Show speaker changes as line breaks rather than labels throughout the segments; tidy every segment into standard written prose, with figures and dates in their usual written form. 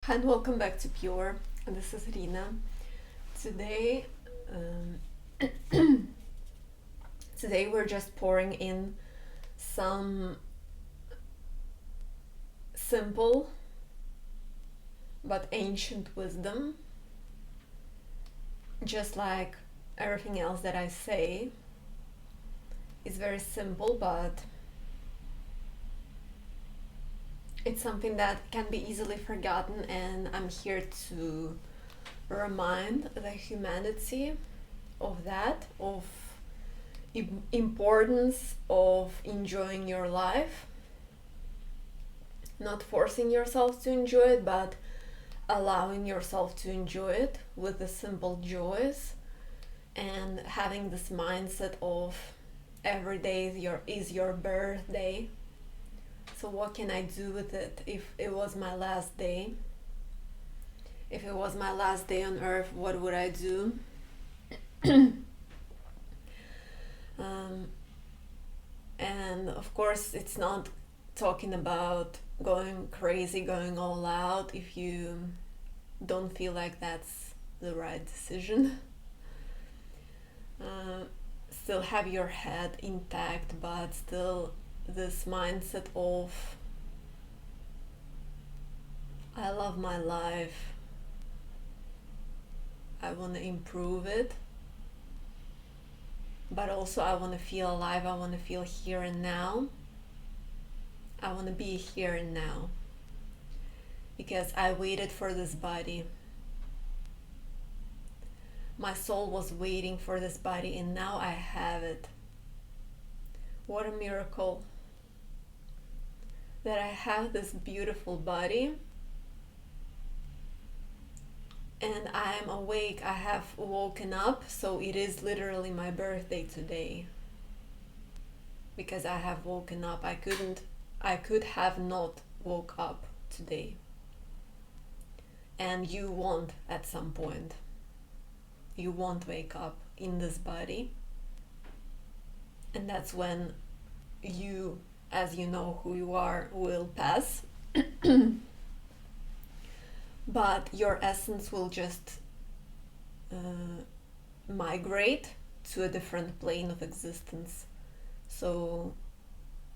Hi and welcome back to Pure. This is Rina. Today, today we're just pouring in some simple but ancient wisdom. Just like everything else that I say, is very simple, but it's something that can be easily forgotten, and I'm here to remind the humanity of that, of importance of enjoying your life, not forcing yourself to enjoy it, but allowing yourself to enjoy it with the simple joys, and having this mindset of every day is your birthday. So what can I do with it? If it was my last day, if it was my last day on earth, what would I do? And of course, it's not talking about going crazy, going all out if you don't feel like that's the right decision. Still have your head intact, but still this mindset of I love my life, I want to improve it, but also I want to feel alive, I want to feel here and now. I want to be here and now because I waited for this body. My soul was waiting for this body, and now I have it. What a miracle that I have this beautiful body and I am awake. I have woken up, so it is literally my birthday today because I have woken up. I could have not woke up today, and you won't. At some point you won't wake up in this body, and that's when you, as you know who you are, will pass. But your essence will just migrate to a different plane of existence. So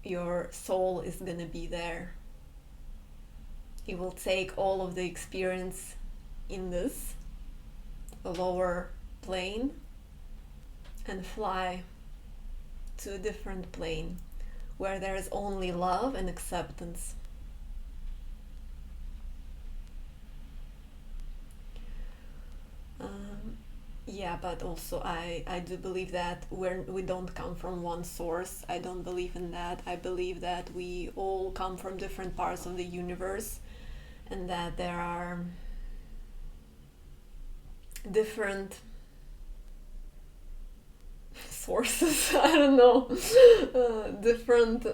your soul is gonna be there. It will take all of the experience in this lower plane and fly to a different plane where there is only love and acceptance. Yeah, but also I do believe that we don't come from one source. I don't believe in that. I believe that we all come from different parts of the universe, and that there are different sources, I don't know, different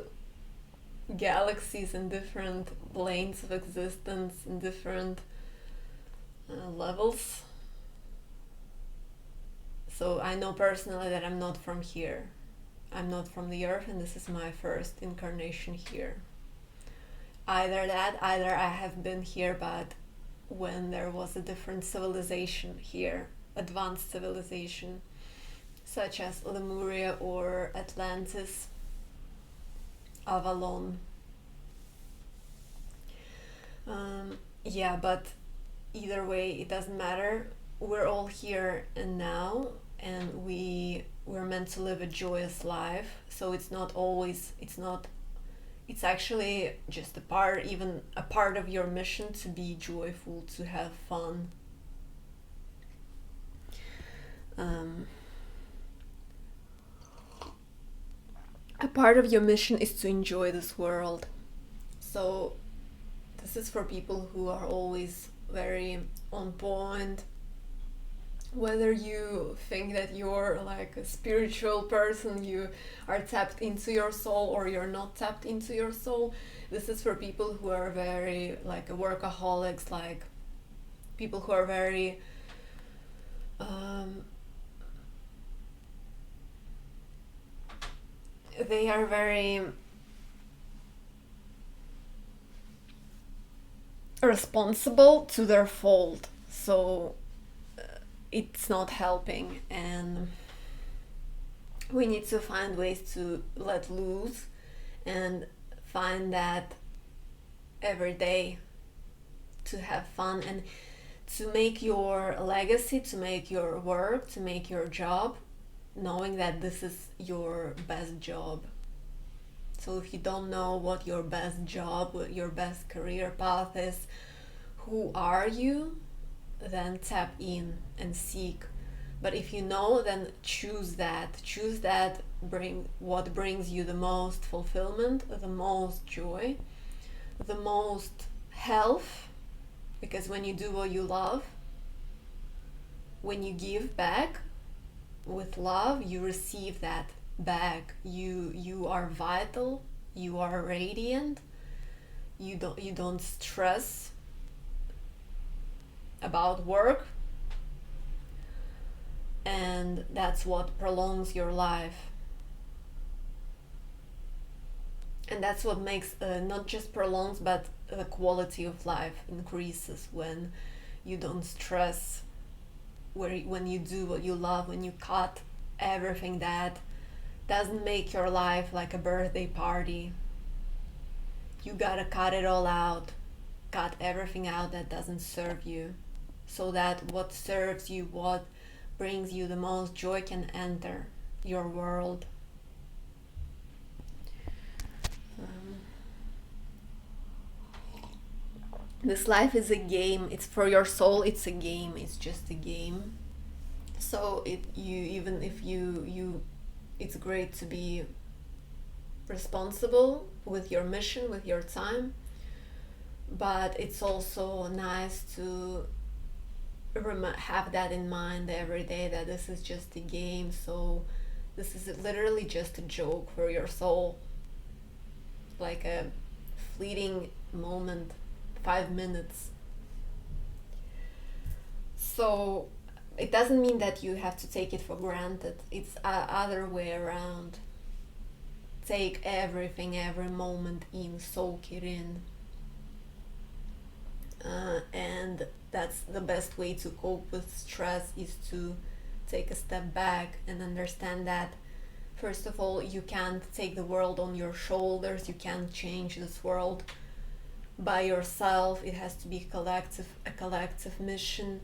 galaxies and different planes of existence and different levels. So I know personally that I'm not from here. I'm not from the earth, and this is my first incarnation here. Either I have been here, but when there was a different civilization here, advanced civilization, such as Lemuria or Atlantis, Avalon. Yeah, but either way, it doesn't matter. We're all here and now, and we're meant to live a joyous life. So it's actually just even a part of your mission to be joyful, to have fun. A part of your mission is to enjoy this world. So this is for people who are always very on point. Whether you think that you're like a spiritual person, you are tapped into your soul, or you're not tapped into your soul, this is for people who are very like workaholics, like people who are very they are very responsible to their fault. So it's not helping, and we need to find ways to let loose and find that every day, to have fun and to make your legacy, to make your work, to make your job, knowing that this is your best job. So if you don't know what your best job, what your best career path is, who are you, then tap in and seek. But if you know, then choose that. Choose that what brings you the most fulfillment, the most joy, the most health. Because when you do what you love, when you give back with love, you receive that back. You are vital, you are radiant, you don't stress about work, and that's what prolongs your life. And that's what makes not just prolongs, but the quality of life increases when you don't stress, when you do what you love, when you cut everything that doesn't make your life like a birthday party. You gotta cut it all out, cut everything out that doesn't serve you, so that what serves you, what brings you the most joy, can enter your world. This life is a game. It's for your soul. It's a game. It's just a game. So it's great to be responsible with your mission, with your time. But it's also nice to have that in mind every day, that this is just a game. So this is literally just a joke for your soul, like a fleeting moment, 5 minutes. So it doesn't mean that you have to take it for granted. It's other way around. Take everything, every moment in, soak it in. And that's the best way to cope with stress, is to take a step back and understand that, first of all, you can't take the world on your shoulders. You can't change this world by yourself. It has to be a collective mission.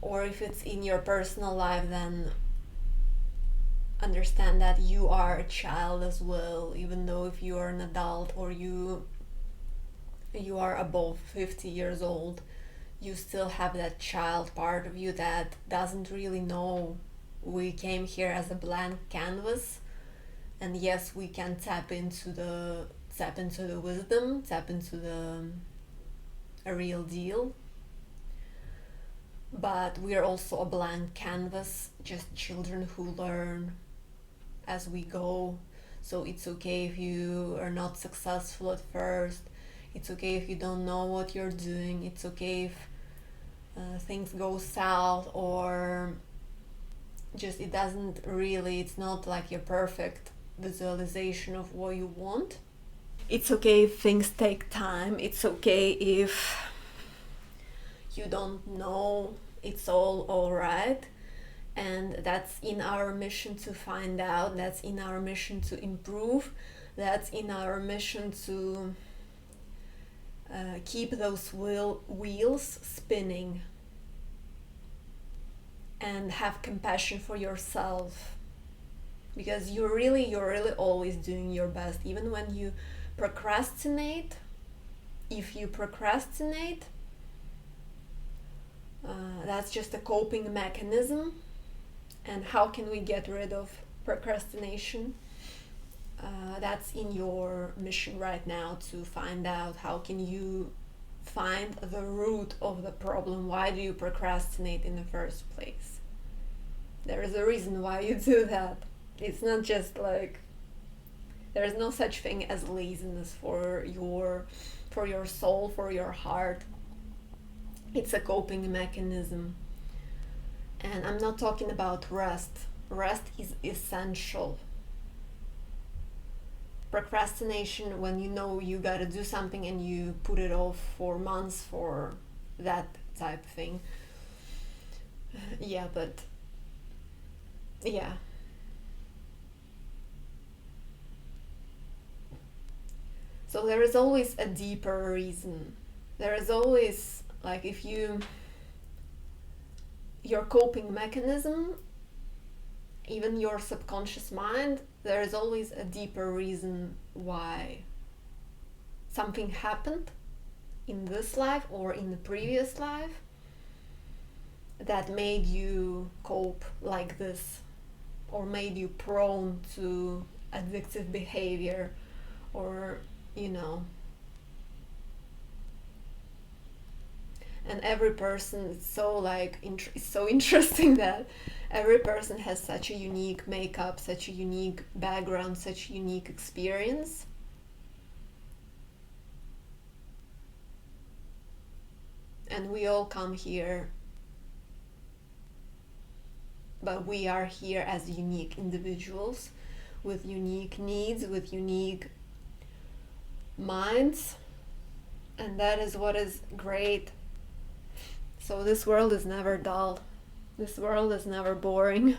Or if it's in your personal life, then understand that you are a child as well. Even though if you are an adult, or you are above 50 years old, you still have that child part of you that doesn't really know. We came here as a blank canvas, and yes, we can tap into the wisdom, tap into a real deal, but we are also a blank canvas, just children who learn as we go. So it's okay if you are not successful at first. It's okay if you don't know what you're doing. It's okay if things go south, or just it's not like your perfect visualization of what you want. It's okay if things take time. It's okay if you don't know. It's all right. And that's in our mission to find out. That's in our mission to improve. That's in our mission to keep those wheels spinning, and have compassion for yourself, because you're really always doing your best. Even when you procrastinate, if you procrastinate, that's just a coping mechanism. And how can we get rid of procrastination? That's in your mission right now, to find out how can you find the root of the problem. Why do you procrastinate in the first place? There is a reason why you do that. It's not just like, there is no such thing as laziness for your soul, for your heart. It's a coping mechanism. And I'm not talking about rest. Rest is essential. procrastination when you know you gotta do something and you put it off for months for that type of thing. Yeah, but yeah. So there is always a deeper reason. There is always, like, if your coping mechanism, even your subconscious mind, there is always a deeper reason why something happened in this life or in the previous life that made you cope like this, or made you prone to addictive behavior, or you know. And every person is so like it's so interesting that every person has such a unique makeup, such a unique background, such a unique experience. And we all come here, but we are here as unique individuals with unique needs, with unique minds, and that is what is great. So this world is never dull. This world is never boring.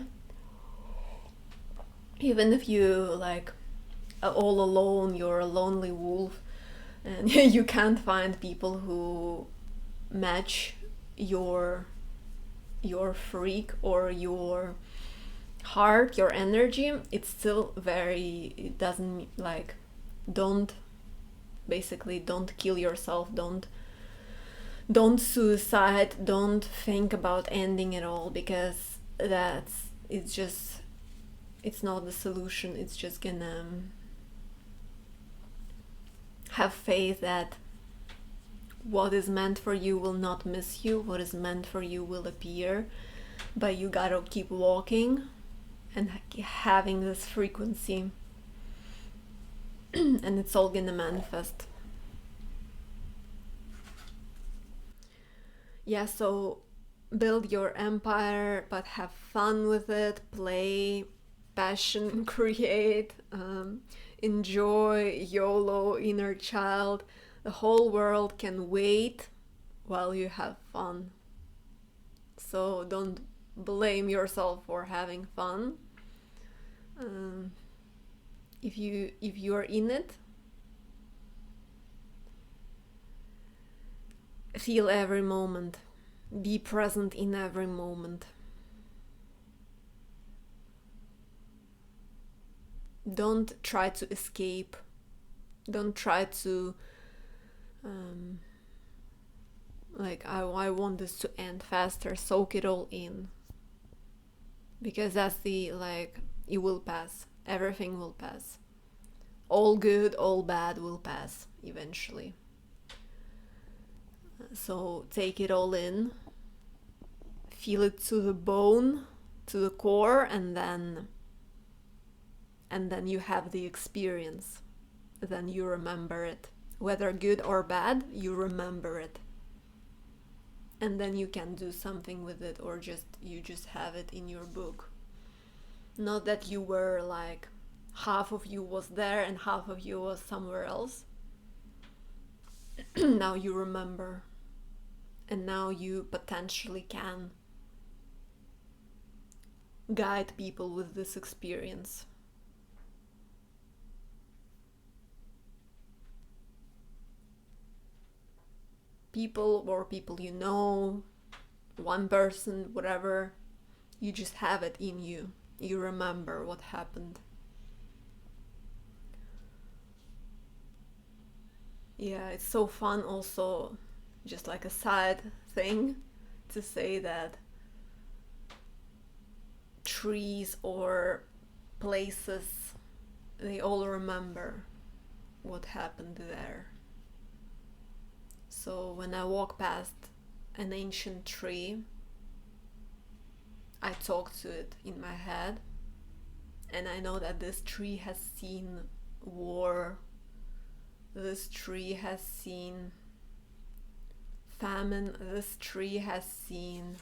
Even if you like are all alone, you're a lonely wolf, and you can't find people who match your freak or your heart, your energy. It's still very, it doesn't like, don't kill yourself, don't suicide, don't think about ending it all, because it's not the solution. It's just gonna have faith that what is meant for you will not miss you, what is meant for you will appear, but you gotta keep walking and having this frequency and it's all gonna manifest. Yeah, so build your empire, but have fun with it, play, passion, create, enjoy, YOLO, inner child. The whole world can wait while you have fun. So don't blame yourself for having fun. If you are in it, feel every moment. Be present in every moment. Don't try to escape. Don't try to I want this to end faster. Soak it all in, because that's it will pass. Everything will pass. All good, all bad will pass eventually. So take it all in, feel it to the bone, to the core, and then you have the experience. Then you remember it. Whether good or bad, you remember it. And then you can do something with it, or you just have it in your book. Not that you were like, half of you was there and half of you was somewhere else. Now you remember. And now you potentially can guide people with this experience. People you know, one person, whatever, you just have it in you. You remember what happened. Yeah, it's so fun also, just like a side thing, to say that trees or places, they all remember what happened there. So when I walk past an ancient tree, I talk to it in my head, and I know that this tree has seen war, this tree has seen famine, this tree has seen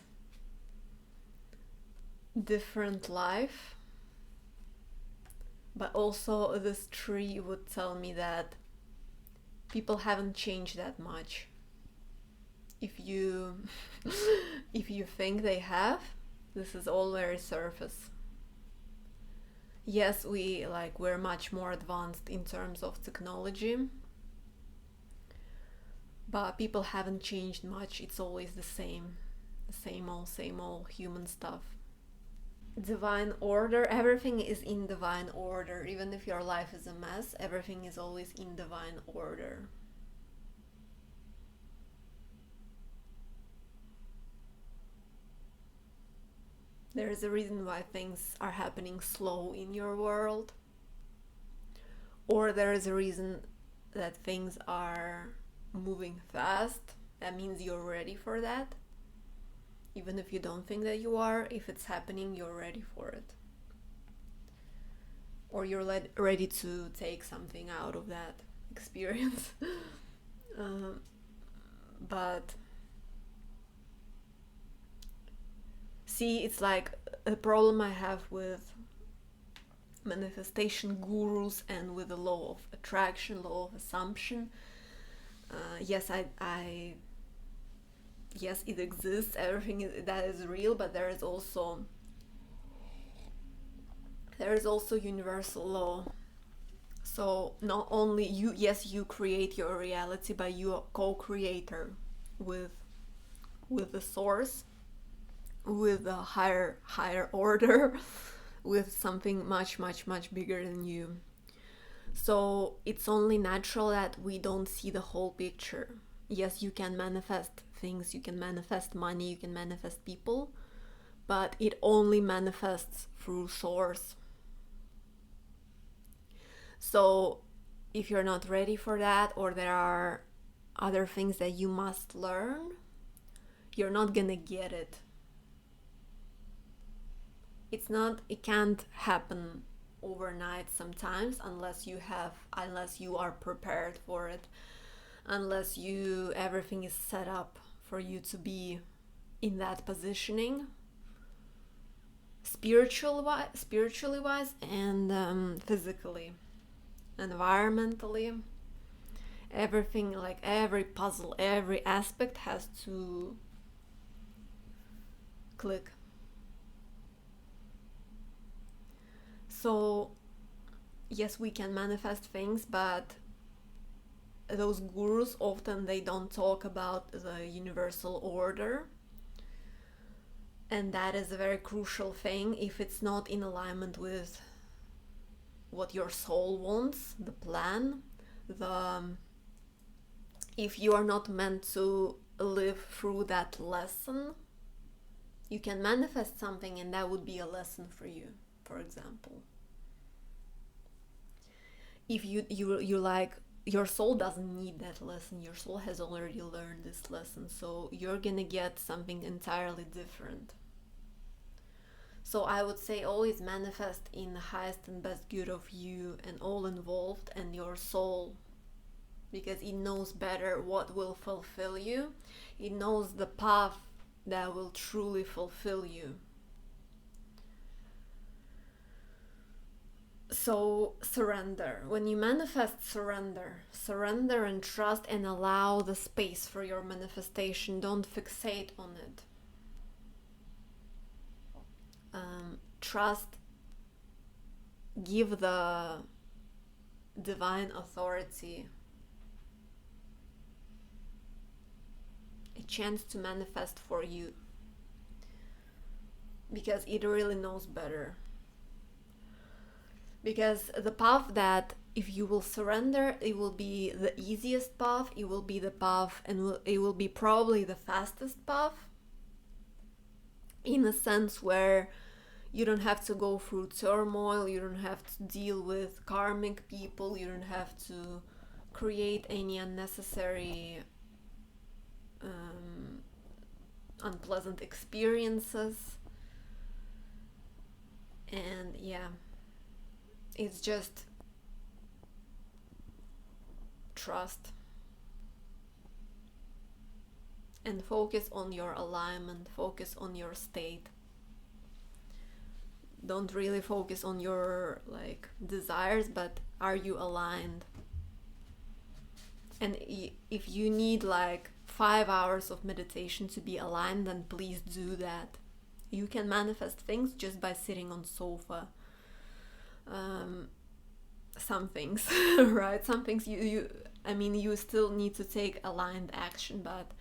different life, But also this tree would tell me that people haven't changed that much. If you if you think they have, this is all very surface. Yes, we're much more advanced in terms of technology, but people haven't changed much. It's always the same old human stuff. Divine order, everything is in divine order. Even if your life is a mess, everything is always in divine order. There is a reason why things are happening slow in your world, or there is a reason that things are moving fast. That means you're ready for that. Even if you don't think that you are, if it's happening, you're ready for it. Or you're ready to take something out of that experience. But see, it's like a problem I have with manifestation gurus and with the law of attraction, law of assumption. Yes, yes, it exists. Everything that is real, but there is also universal law. So not only you create your reality, but you are co-creator with the source, with a higher order, with something much bigger than you. So it's only natural that we don't see the whole picture. Yes, you can manifest things, you can manifest money, you can manifest people, but it only manifests through source. So if you're not ready for that, or there are other things that you must learn, you're not gonna get it. It can't happen overnight sometimes, unless you are prepared for it, unless everything is set up for you to be in that positioning, spiritually wise and physically, environmentally. Everything, like every puzzle, every aspect has to click. So yes, we can manifest things, but those gurus often they don't talk about the universal order, and that is a very crucial thing. If it's not in alignment with what your soul wants, the plan, if you are not meant to live through that lesson, you can manifest something and that would be a lesson for you, for example. If you like, your soul doesn't need that lesson, your soul has already learned this lesson, so you're gonna get something entirely different. So I would say always manifest in the highest and best good of you and all involved and your soul, because it knows better what will fulfill you. It knows the path that will truly fulfill you. So surrender. When you manifest, surrender and trust, and allow the space for your manifestation. Don't fixate on it. Trust. Give the divine authority a chance to manifest for you, because it really knows better. Because the path that, if you will surrender, it will be the easiest path, it will be the path, and it will be probably the fastest path, in a sense where you don't have to go through turmoil, you don't have to deal with karmic people, you don't have to create any unnecessary unpleasant experiences. And yeah, it's just trust and focus on your alignment, focus on your state. don't really focus on your like desires, but are you aligned? And if you need like 5 hours of meditation to be aligned, then please do that. You can manifest things just by sitting on sofa. Some things, right? Some things you still need to take aligned action, but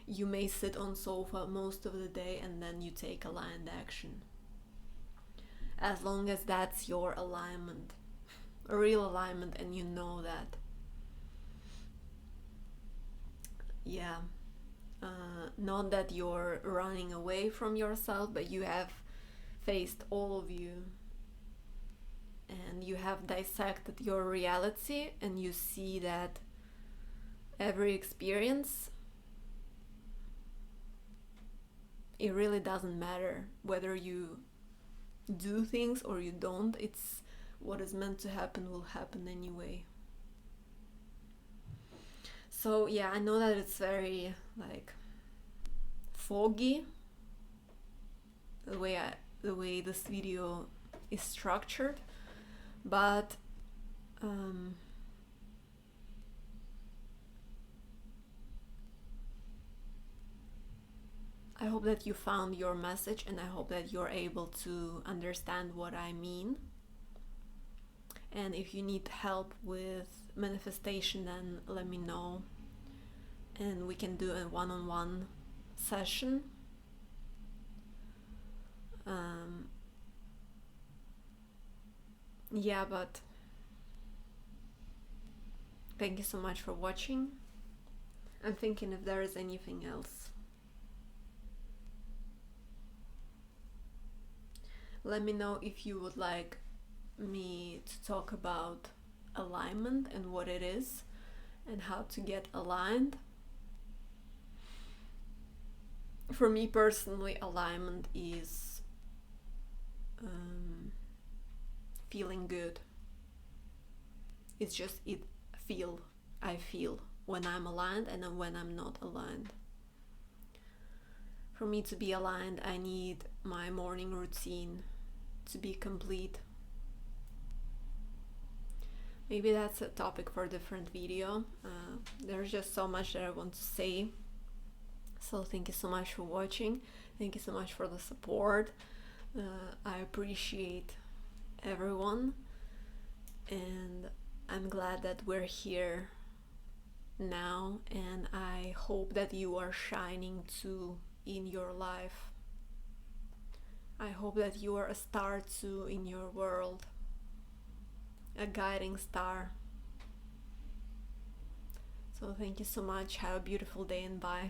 you may sit on sofa most of the day and then you take aligned action. As long as that's your alignment, a real alignment, and you know that. Yeah. Not that you're running away from yourself, but you have faced all of you and you have dissected your reality, and you see that every experience, it really doesn't matter whether you do things or you don't. It's what is meant to happen will happen anyway. So yeah, I know that it's very like foggy the way this video is structured, but I hope that you found your message, and I hope that you're able to understand what I mean. And if you need help with manifestation, then let me know, and we can do a one-on-one session. Yeah, but thank you so much for watching. I'm thinking if there is anything else. Let me know if you would like me to talk about alignment and what it is and how to get aligned. For me personally, alignment is feeling good. It's just I feel when I'm aligned and when I'm not aligned. For me to be aligned, I need my morning routine to be complete. Maybe that's a topic for a different video. There's just so much that I want to say. So thank you so much for watching. Thank you so much for the support. I appreciate everyone, and I'm glad that we're here now, and I hope that you are shining too in your life. I hope that you are a star too in your world, a guiding star. So thank you so much. Have a beautiful day, and bye.